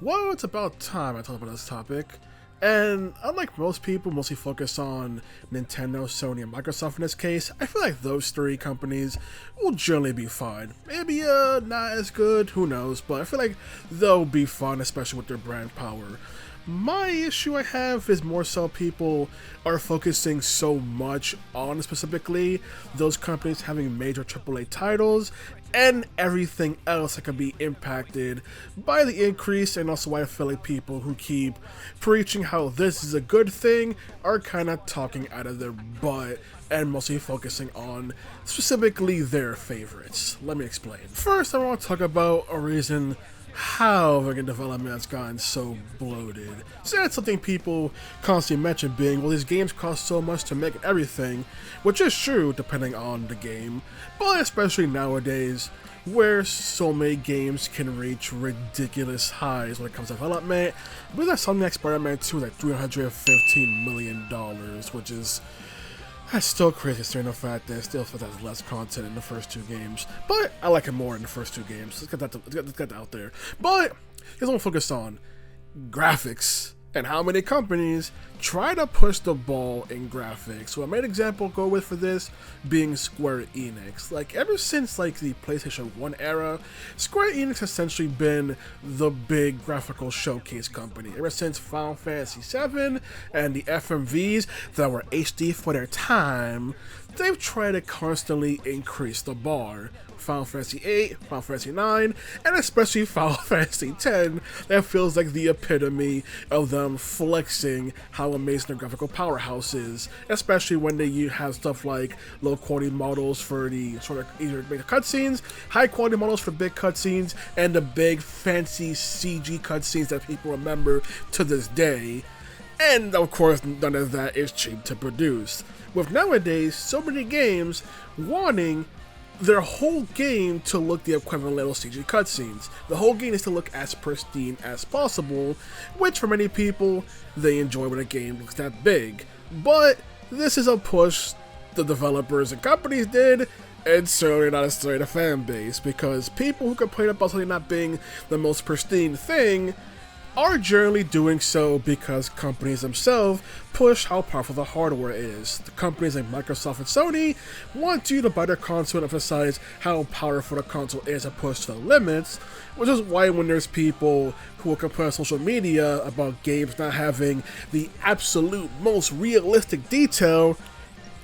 Well, it's about time I talk about this topic. And unlike most people, mostly focus on Nintendo, Sony, and Microsoft in this case, I feel like those three companies will generally be fine. Maybe not as good, who knows, but I feel like they'll be fun, especially with their brand power. My issue I have is more so people are focusing so much on specifically those companies having major AAA titles and everything else that could be impacted by the increase, and also why I feel like people who keep preaching how this is a good thing are kind of talking out of their butt and mostly focusing on specifically their favorites. Let me explain. First, I want to talk about a reason how game development has gotten so bloated. So that's something people constantly mention being, well, these games cost so much to make and everything, which is true depending on the game, but especially nowadays, where so many games can reach ridiculous highs when it comes to development. I believe that Insomniac Spider-Man 2 is like $315 million, which is... that's still crazy considering the fact that it still feels has less content in the first two games. But I like it more in the first two games. Let's get that out there. But here's what I'm focused on. Graphics. And how many companies try to push the ball in graphics. So a main example go with for this being Square Enix. Like ever since like the PlayStation 1 era, Square Enix has essentially been the big graphical showcase company. Ever since Final Fantasy VII and the FMVs that were HD for their time, they've tried to constantly increase the bar. Final Fantasy VIII, Final Fantasy IX, and especially Final Fantasy X, that feels like the epitome of them flexing how amazing their graphical powerhouse is, especially when they have stuff like low quality models for the sort of easier to make cutscenes, high quality models for big cutscenes, and the big fancy CG cutscenes that people remember to this day. And of course, none of that is cheap to produce. With nowadays so many games wanting their whole game to look the equivalent of CG cutscenes. The whole game is to look as pristine as possible, which for many people, they enjoy when a game looks that big. But this is a push the developers and companies did, and certainly not necessarily the fan base, because people who complain about something not being the most pristine thing are generally doing so because companies themselves push how powerful the hardware is. The companies like Microsoft and Sony want you to buy their console and emphasize how powerful the console is and push to the limits, which is why when there's people who will complain on social media about games not having the absolute most realistic detail,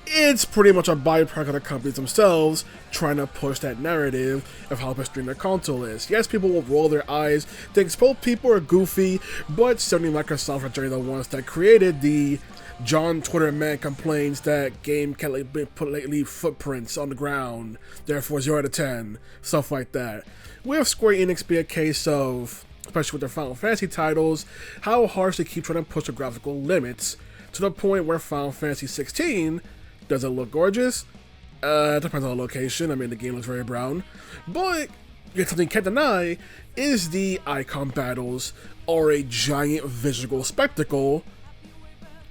it's pretty much a byproduct of the companies themselves trying to push that narrative of how pristine their console is. Yes, people will roll their eyes, think both people are goofy, but Sony and Microsoft are generally the ones that created the John Twitter man complains that game can't leave footprints on the ground, therefore 0 out of 10, stuff like that. We have Square Enix be a case of, especially with their Final Fantasy titles, how harsh they keep trying to push the graphical limits, to the point where Final Fantasy 16 does it look gorgeous? It depends on the location. I mean, the game looks very brown. But something you can't deny is the icon battles are a giant visual spectacle.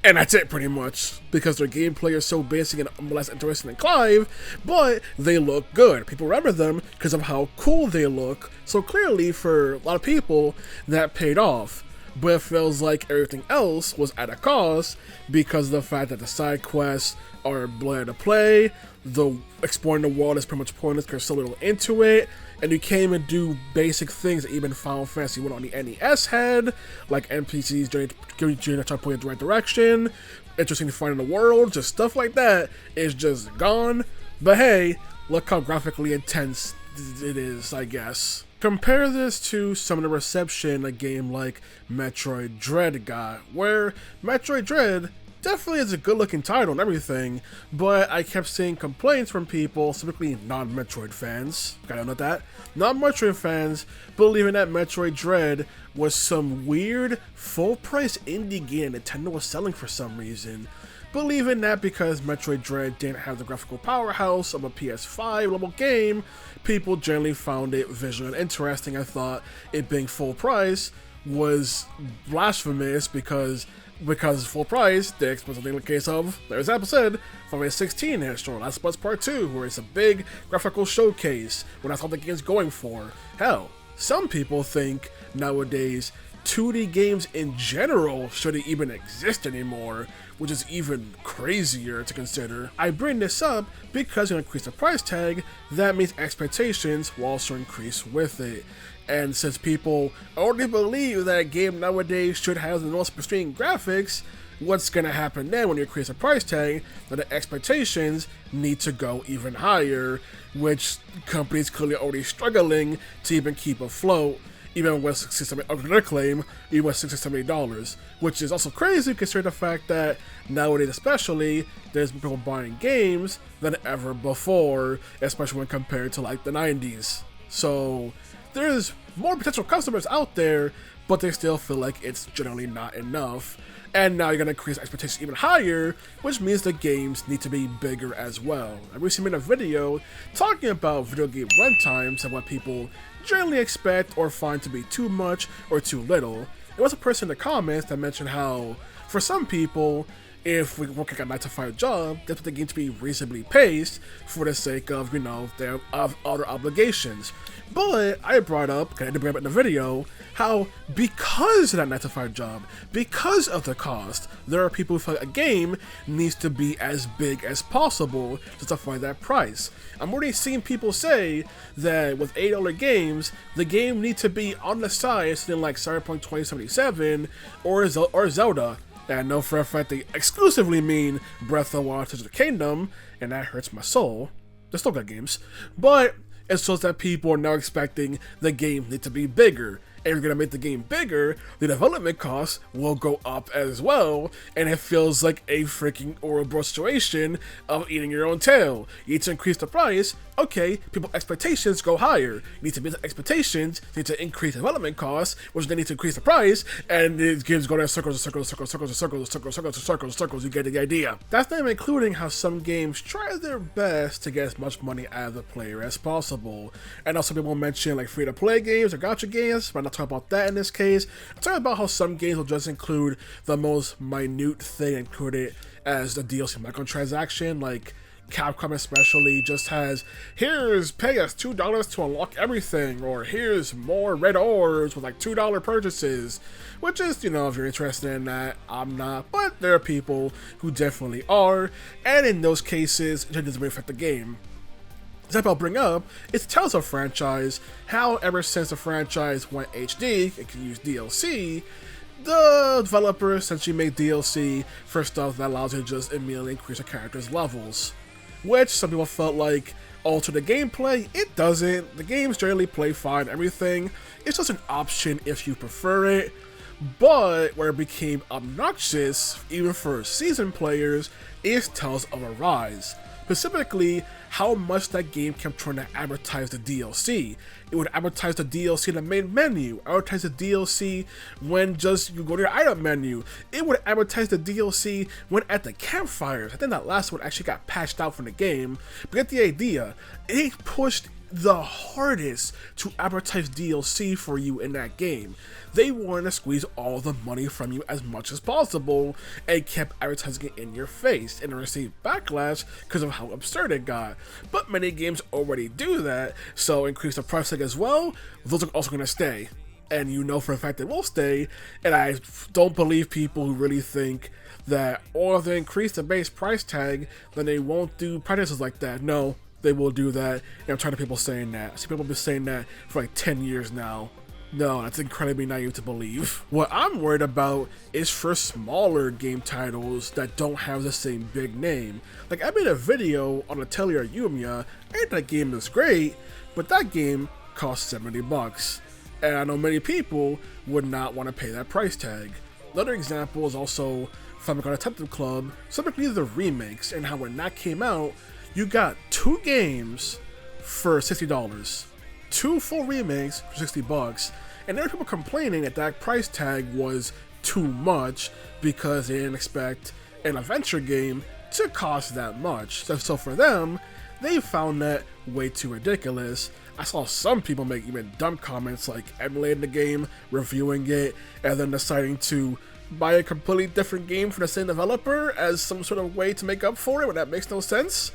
And that's it, pretty much. Because their gameplay is so basic and less interesting than Clive, but they look good. People remember them because of how cool they look. So clearly, for a lot of people, that paid off. But it feels like everything else was at a cost because of the fact that the side quests are blurred to play, the exploring the world is pretty much pointless because there's so little into it, and you can't even do basic things that even Final Fantasy 1 on the NES had, like NPCs trying to point in the right direction, interesting to find in the world, just stuff like that is just gone. But hey, look how graphically intense it is, I guess. Compare this to some of the reception a game like Metroid Dread got, where Metroid Dread definitely is a good looking title and everything, but I kept seeing complaints from people, specifically non-Metroid fans, gotta note that, non-Metroid fans believing that Metroid Dread was some weird full-price indie game Nintendo was selling for some reason. Believing that because Metroid Dread didn't have the graphical powerhouse of a PS5 level game, people generally found it visually interesting. I thought it being full price was blasphemous because it's full price. The expensive thing in the case of, there's Apple said, Final Fantasy 16 has shown Last of Us Part 2, where it's a big graphical showcase when that's all the game's going for. Hell, some people think nowadays 2D games in general shouldn't even exist anymore, which is even crazier to consider. I bring this up because you increase the price tag, that means expectations will also increase with it. And since people already believe that a game nowadays should have the most pristine graphics, what's going to happen then when you increase the price tag? That the expectations need to go even higher, which companies clearly already struggling to even keep afloat, even with their claim, even with $60-$70, which is also crazy considering the fact that nowadays especially, there's people buying games than ever before, especially when compared to like the 90s. So there's more potential customers out there, but they still feel like it's generally not enough. And now you're going to increase expectations even higher, which means the games need to be bigger as well. I recently made a video talking about video game runtimes and what people generally expect or find to be too much or too little. There was a person in the comments that mentioned how, for some people, if we work like a 9-to-5 job, they want the game to be reasonably paced for the sake of, their other obligations. But I brought up, I had to bring up in the video, how because of that 9-to-5 job, because of the cost, there are people who feel like a game needs to be as big as possible to justify that price. I'm already seeing people say that with $8 games, the game needs to be on the side, something like Cyberpunk 2077 or Zelda. And I know for a fact they exclusively mean Breath of the Wild, Tears of the Kingdom, and that hurts my soul. They're still good games. But it shows that people are now expecting the game need to be bigger. And if you're going to make the game bigger, the development costs will go up as well, and it feels like a freaking Ouroboros situation of eating your own tail. You need to increase the price, okay, people's expectations go higher. You need to meet the expectations, you need to increase development costs, which then need to increase the price, and it games go in circles, you get the idea. That's not even including how some games try their best to get as much money out of the player as possible. And also people mention like free-to-play games or gacha games, but I'm not talking about that in this case. I'm talking about how some games will just include the most minute thing, include it as the DLC microtransaction, like Capcom especially just has, here's pay us $2 to unlock everything, or here's more red orbs with like $2 purchases, which is, if you're interested in that, I'm not, but there are people who definitely are, and in those cases, it doesn't really affect the game. Example I'll bring up is Tales of franchise, how ever since the franchise went HD, it can use DLC, the developers essentially make DLC for stuff that allows you to just immediately increase a character's levels, which some people felt like alter the gameplay. It doesn't. The games generally play fine, everything. It's just an option if you prefer it. But where it became obnoxious, even for seasoned players, is Tales of Arise. Specifically, how much that game kept trying to advertise the DLC. It would advertise the DLC in the main menu, advertise the DLC when just you go to your item menu. It would advertise the DLC when at the campfires. I think that last one actually got patched out from the game, but get the idea. It pushed the hardest to advertise DLC for you in that game. They wanted to squeeze all the money from you as much as possible and kept advertising it in your face and received backlash because of how absurd it got. But many games already do that, so increase the price tag as well. Those are also going to stay, and for a fact they will stay. And I don't believe people who really think that if they increase the base price tag, then they won't do practices like that. No, they will do that, and I'm tired of people saying that. I see people have been saying that for like 10 years now. No, that's incredibly naive to believe. What I'm worried about is for smaller game titles that don't have the same big name. Like, I made a video on Atelier Yumia, and that game is great, but that game costs $70. And I know many people would not want to pay that price tag. Another example is also Famicom Detective Club, specifically the remakes, and how when that came out, you got 2 games for $60. 2 full remakes for $60, and there were people complaining that that price tag was too much because they didn't expect an adventure game to cost that much. So for them, they found that way too ridiculous. I saw some people make even dumb comments like emulating the game, reviewing it, and then deciding to buy a completely different game from the same developer as some sort of way to make up for it when that makes no sense.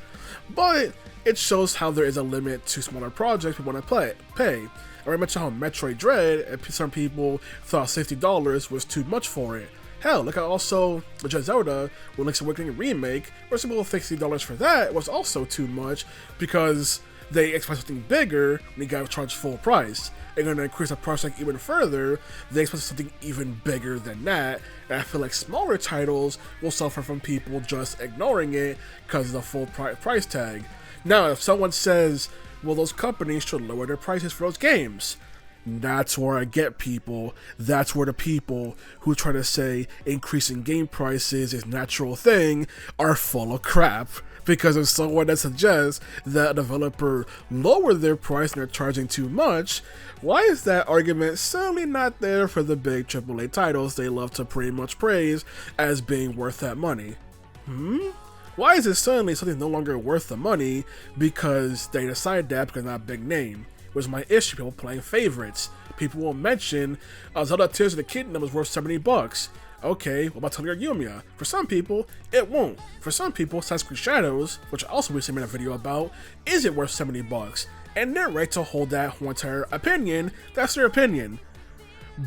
But it shows how there is a limit to smaller projects we want to pay. I mentioned how Metroid Dread, some people thought $60 was too much for it. Hell, look at also Zelda with Link's Awakening Remake, where some people think $60 for that was also too much because they expect something bigger when you gotta charge full price. They're gonna increase the price tag even further, they expect something even bigger than that, and I feel like smaller titles will suffer from people just ignoring it because of the full price tag. Now, if someone says, well, those companies should lower their prices for those games, that's where I get people. That's where the people who try to say increasing game prices is a natural thing are full of crap. Because if someone that suggests that a developer lower their price and they're charging too much, why is that argument certainly not there for the big AAA titles they love to pretty much praise as being worth that money? Why is it suddenly something no longer worth the money because they decide that because they're not a big name? Was my issue, people playing favorites. People will mention Zelda Tears of the Kingdom was worth $70. Okay, what about Atelier Yumia? For some people, it won't. For some people, Sasuke Shadows, which I also recently made a video about, isn't worth $70. And they're right to hold that whole entire opinion. That's their opinion.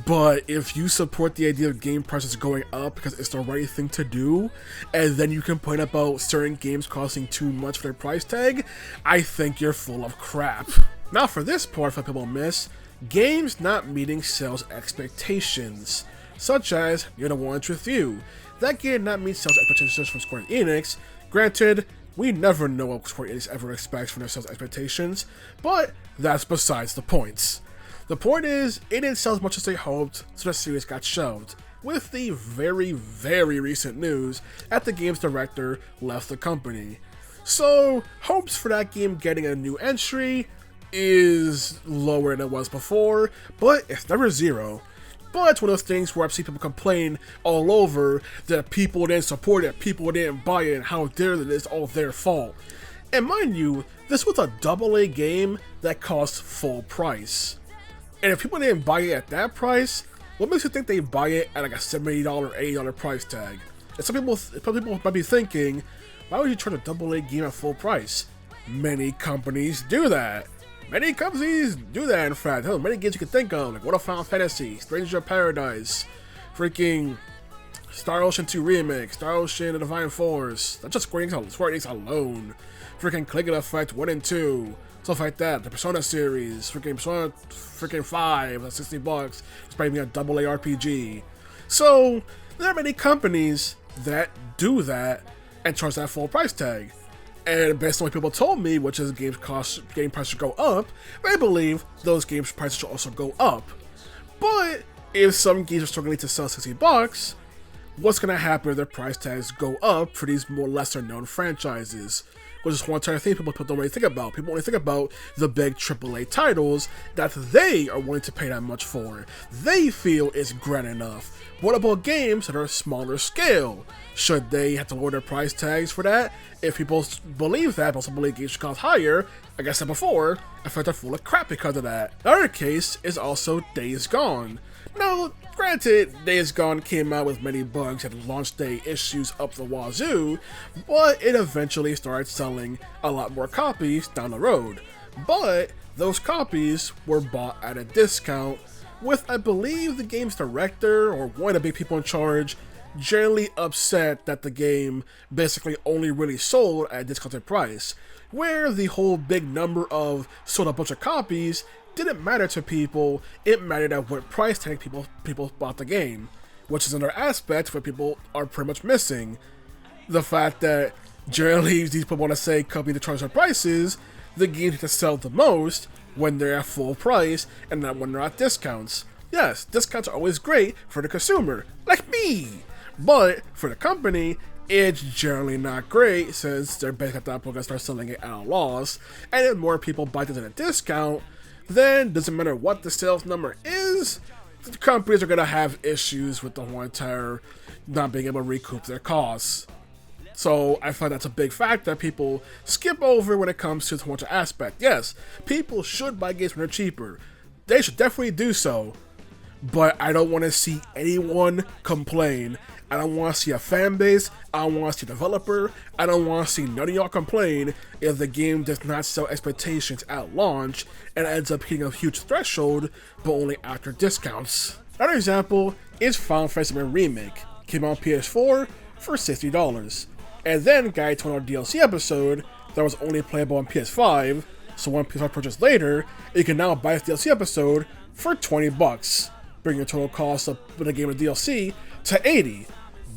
But if you support the idea of game prices going up because it's the right thing to do, and then you complain about certain games costing too much for their price tag, I think you're full of crap. Now for this part, for people miss, games not meeting sales expectations, such as You're the One with You. That game not meet sales expectations from Square Enix. Granted, we never know what Square Enix ever expects from their sales expectations, but that's besides the point. The point is, it didn't sell as much as they hoped, so the series got shelved, with the very, very recent news that the game's director left the company. So, hopes for that game getting a new entry is lower than it was before, but it's never zero. But it's one of those things where I've seen people complain all over that people didn't support it, people didn't buy it, and how dare that it's all their fault. And mind you, this was a AA game that cost full price. And if people didn't buy it at that price, what makes you think they buy it at like a $70, $80 price tag? And some people might be thinking, why would you try to AA game at full price? Many companies do that. Many companies do that, in fact. Hell, many games you can think of, like World of Final Fantasy, Stranger of Paradise, freaking Star Ocean 2 Remake, Star Ocean The Divine Force, not just Square Enix alone, freaking Click Effect 1 and 2, stuff like that, the Persona series, freaking Persona 5 at $60, it's probably a AA RPG. So, there are many companies that do that and charge that full price tag. And based on what people told me, which is game prices should go up, I believe those games prices should also go up. But if some games are struggling to sell $60, what's going to happen if their price tags go up for these more lesser known franchises? Which is one entire thing people don't really think about. People only think about the big AAA titles that they are willing to pay that much for. They feel it's grand enough. What about games that are smaller scale? Should they have to lower their price tags for that? If people believe that, but also believe games should cost higher, like I said before, I feel like they're full of crap because of that. The other case is also Days Gone. Now, granted, Days Gone came out with many bugs and launch day issues up the wazoo, but it eventually started selling a lot more copies down the road. But those copies were bought at a discount, with I believe the game's director or one of the big people in charge generally upset that the game basically only really sold at a discounted price, where the whole big number of sold a bunch of copies didn't matter to people. It mattered at what price tag people bought the game, which is another aspect where people are pretty much missing. The fact that generally these people want to say companies to charge their prices, the games need to sell the most when they're at full price and not when they're at discounts. Yes, discounts are always great for the consumer, like me, but for the company, it's generally not great since they're basically at that point going to start selling it at a loss, and if more people buy this at a discount, then doesn't matter what the sales number is, the companies are going to have issues with the whole entire not being able to recoup their costs. So I find that's a big fact that people skip over when it comes to the whole aspect. Yes, people should buy games when they're cheaper. They should definitely do so. but I don't want to see anyone complain. I don't want to see a fan base. I don't want to see a developer. I don't want to see none of y'all complain if the game does not sell expectations at launch and ends up hitting a huge threshold, but only after discounts. Another example is Final Fantasy VII Remake. Came out on PS4 for $60, and then got a $20 DLC episode that was only playable on PS5. So one PS5 purchase later, you can now buy this DLC episode for $20, bringing the total cost of the game and DLC to $80.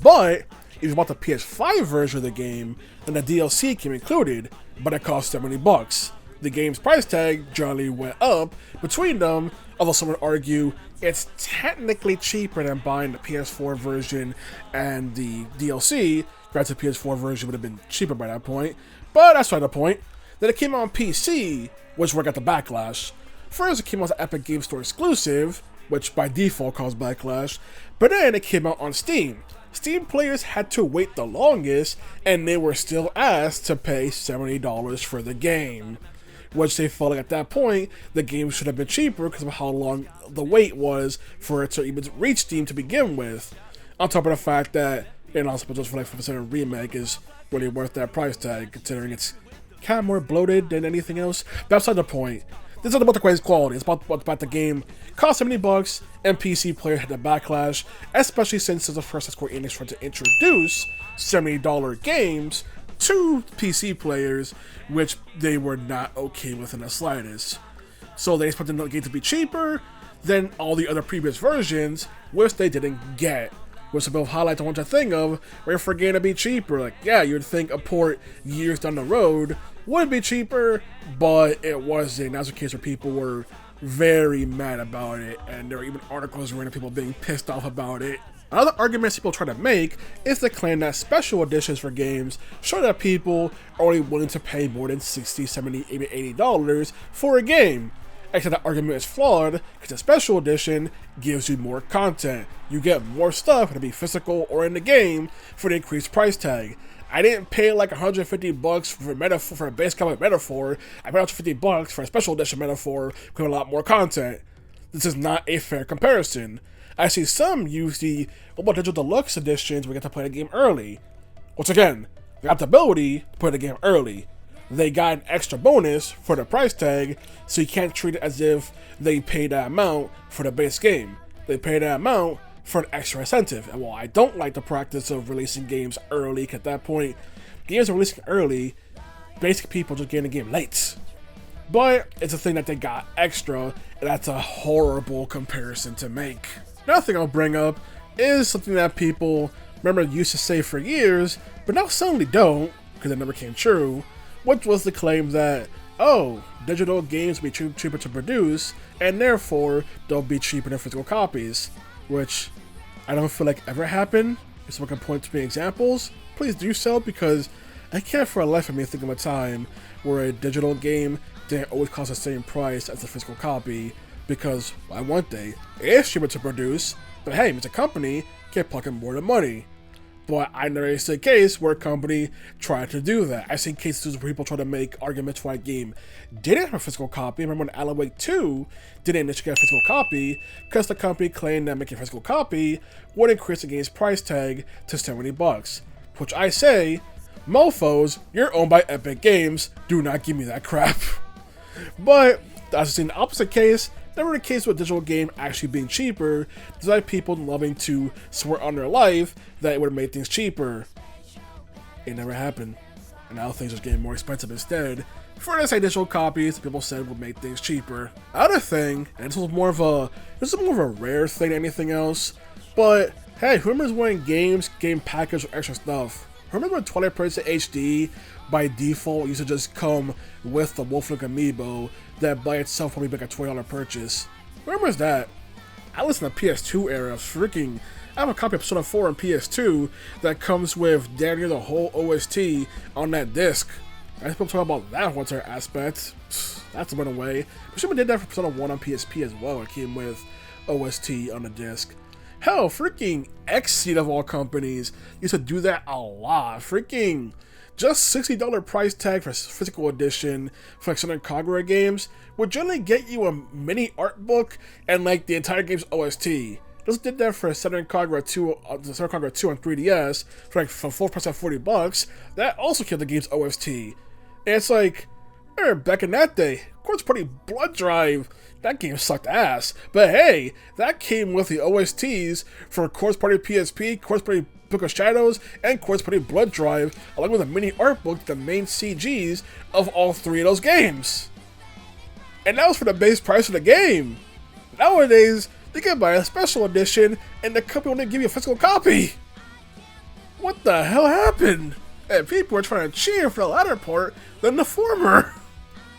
But if you bought the PS5 version of the game, then the DLC came included, but it cost $70. The game's price tag generally went up between them, although some would argue it's technically cheaper than buying the PS4 version and the DLC. Granted, the PS4 version would have been cheaper by that point, but that's not the point. Then it came out on PC, which got the backlash. First, it came out as an Epic Game Store exclusive, which by default caused backlash, but then it came out on Steam. Steam players had to wait the longest, and they were still asked to pay $70 for the game, which they felt like at that point, the game should have been cheaper because of how long the wait was for it to even reach Steam to begin with. On top of the fact that, just for like 5% Remake is really worth that price tag, considering it's kind of more bloated than anything else. That's not the point. This isn't about the greatest quality. It's about the game cost $70, and PC players had the backlash, especially since it's the first time Square Enix tried to introduce $70 games to PC players, which they were not okay with in the slightest. So they expected the game to be cheaper than all the other previous versions, which they didn't get. Which will highlight the one thing of where for a game to be cheaper. Like, yeah, you'd think a port years down the road would be cheaper, but it wasn't. That's a case where people were very mad about it, and there were even articles written of people being pissed off about it. Another argument people try to make is the claim that special editions for games show that people are only willing to pay more than $60, $70, even $80 for a game. Except that argument is flawed because a special edition gives you more content. You get more stuff, whether it be physical or in the game, for the increased price tag. I didn't pay like $150 for a base copy of Metaphor. I paid $150 for a special edition Metaphor with a lot more content. This is not a fair comparison. I see some use the digital deluxe editions where you get to play the game early. Once again, they got the ability to play the game early. They got an extra bonus for the price tag, so you can't treat it as if they paid that amount for the base game. They pay that amount for an extra incentive. And while I don't like the practice of releasing games early, because at that point, games are releasing early, basic people just getting the game late. But it's a thing that they got extra, and that's a horrible comparison to make. Another thing I'll bring up is something that people used to say for years, but now suddenly don't, because it never came true, which was the claim that, oh, digital games will be cheaper to produce, and therefore they'll be cheaper than physical copies, which I don't feel like ever happened. If someone can point to me examples, please do so, because I can't for the life of me think of a time where a digital game didn't always cost the same price as a physical copy, because why wouldn't they? It is cheaper to produce, but hey, it's a company, get pocket more of the money. But I never seen a case where a company tried to do that. I've seen cases where people try to make arguments why a game didn't have a physical copy. I remember when Alan Wake 2 didn't initially get a physical copy because the company claimed that making a physical copy would increase the game's price tag to $70. Which I say, mofos, you're owned by Epic Games, do not give me that crap. But I've seen the opposite case. Never the case with a digital game actually being cheaper, despite people loving to swear on their life that it would have made things cheaper. It never happened, and now things are getting more expensive instead. For this digital copies, people said would make things cheaper. Other thing, and this is more of a rare thing than anything else, but hey, who remembers when games came packaged with extra stuff? Remember when Twilight Princess HD by default used to just come with the Wolflink amiibo that by itself probably like a $20 purchase? Remembers that? I listen to PS2 era, I have a copy of Persona 4 on PS2 that comes with damn near the whole OST on that disc. I people talk about that one aspect. That's went away. But someone did that for Persona 1 on PSP as well. It came with OST on the disc. Hell, XSEED of all companies used to do that a lot. Just $60 price tag for physical edition for like certain Kagura games would generally get you a mini art book and like the entire game's OST. Just did that for Senran Kagura 2, Senran Kagura 2 on 3DS for full price at $40. That also killed the game's OST. And it's like, back in that day, Quartz Party Blood Drive, that game sucked ass. But hey, that came with the OSTs for Quartz Party PSP, Quartz Party Book of Shadows, and Quartz Party Blood Drive, along with a mini art book, the main CGs of all three of those games. And that was for the base price of the game. Nowadays, you can buy a special edition, and the company won't give you a physical copy. What the hell happened? And people are trying to cheer for the latter part than the former.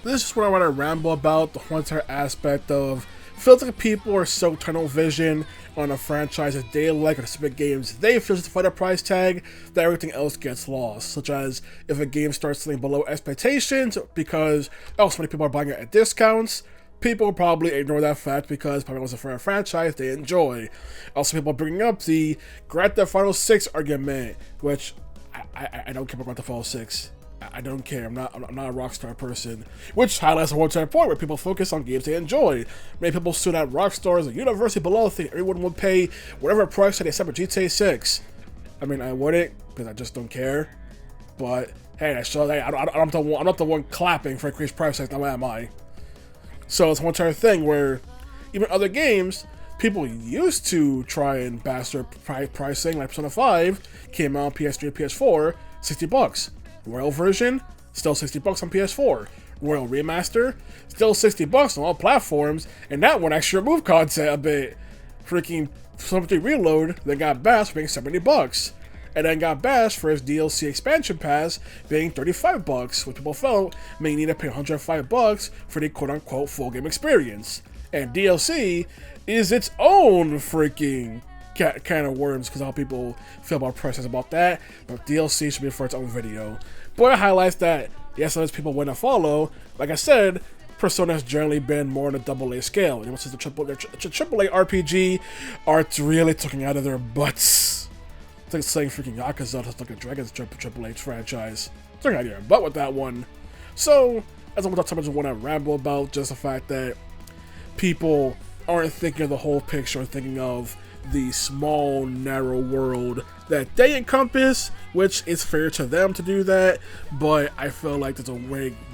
This is what I want to ramble about, the whole entire aspect of feels like people are so tunnel vision on a franchise that they like or the specific games they feel justify the price tag that everything else gets lost. Such as if a game starts selling below expectations because so many people are buying it at discounts, people probably ignore that fact because probably wasn't for a franchise they enjoy. Also, people bringing up the Grand Theft Auto 6 argument, which I don't care about Grand Theft Auto 6. I don't care. I'm not a Rockstar person, which highlights a whole entire point where people focus on games they enjoy. Many people assume that Rockstar is a university below thing. Everyone would pay whatever price that they set for GTA 6. I mean, I wouldn't because I just don't care. But hey, that shows. Hey, I'm not the one clapping for increased price tags. Now am I? So it's one entire thing where even other games, people used to try and bastard pricing, like Persona 5 came out on PS3 and PS4, $60. Royal version, still $60 on PS4. Royal Remaster, still $60 on all platforms, and that one actually removed content a bit. Freaking Persona 3 Reload then got bashed for being $70, and then got bashed for its DLC expansion pass being $35, which people felt may need to pay $105 for the quote-unquote full game experience. And DLC is its own freaking can of worms because how people feel about prices about that, but DLC should be for its own video. But it highlights that yes, those people want to follow. Like I said, Persona has generally been more on a AA scale. And since the AAA RPG are really talking out of their butts. It's like saying freaking Yakuza is like a Dragon's AAA franchise. Talking out of your butt with that one. So, as I'm talking about, I want to ramble about just the fact that people aren't thinking of the whole picture, thinking of the small, narrow world that they encompass, which is fair to them to do that, but I feel like there's a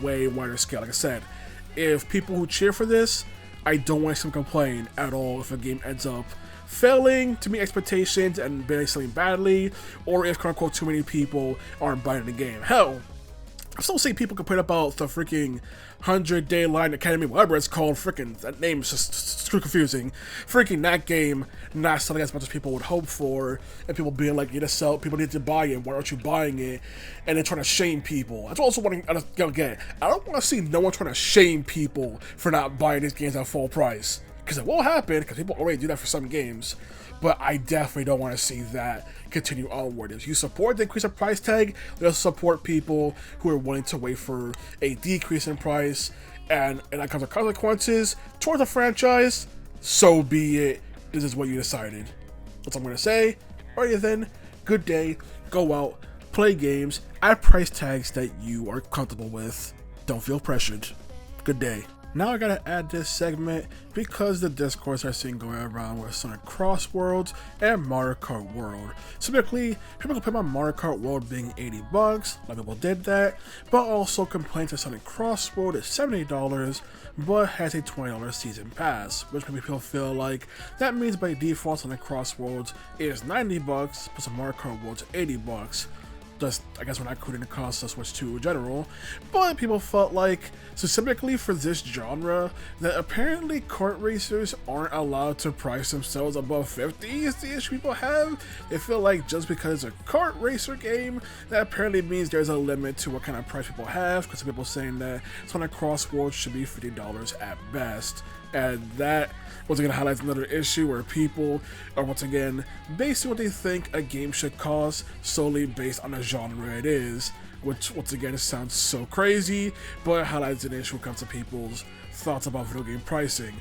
way wider scale. Like I said, if people who cheer for this, I don't want to see them complain at all if a game ends up failing to meet expectations and barely selling badly, or if quote-unquote too many people aren't buying the game. Hell, I'm still seeing people complain about the freaking 100-Day Line Academy, whatever it's called. Freaking, that name is just too confusing. Freaking that game not selling as much as people would hope for, and people being like, you need to sell, people need to buy it, why aren't you buying it? And then trying to shame people. That's also what I don't want to see no one trying to shame people for not buying these games at full price. Because it will happen, because people already do that for some games. But I definitely don't want to see that continue onward. If you support the increase in price tag, they'll support people who are willing to wait for a decrease in price, and that comes with consequences towards the franchise. So be it. This is what you decided. That's what I'm going to say. Alright then, good day. Go out, play games at price tags that you are comfortable with. Don't feel pressured. Good day. Now I gotta add this segment because the discourse I've seen going around with Sonic Crossworlds and Mario Kart World. Typically, people complain about Mario Kart World being $80, a lot of people did that, but also complain that Sonic Crossworld is $70, but has a $20 season pass, which many people feel like that means by default Sonic Crossworlds is $90, plus a Mario Kart World's $80. Just, I guess we're not including the cost of Switch 2 in general, but people felt like, specifically for this genre, that apparently kart racers aren't allowed to price themselves above 50 is the issue people have. They feel like just because it's a kart racer game, that apparently means there's a limit to what kind of price people have, because people saying that Sonic Crossworld should be $50 at best. And that once again highlights another issue where people are once again basing what they think a game should cost solely based on the genre it is, which once again sounds so crazy, but it highlights an issue when it comes to people's thoughts about video game pricing.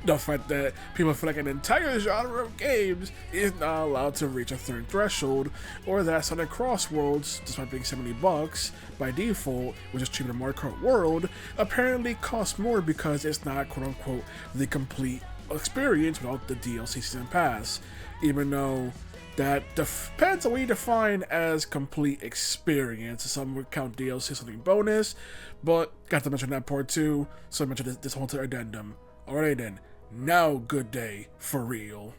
The fact that people feel like an entire genre of games is not allowed to reach a certain threshold, or that Sonic Crossworlds, despite being $70 by default, which is cheaper than Mario Kart World, apparently costs more because it's not quote-unquote the complete experience without the DLC Season Pass, even though that depends on what you define as complete experience. Some would count DLC as something bonus, but got to mention that part too, so I mentioned this whole addendum. Alright then, now good day for real.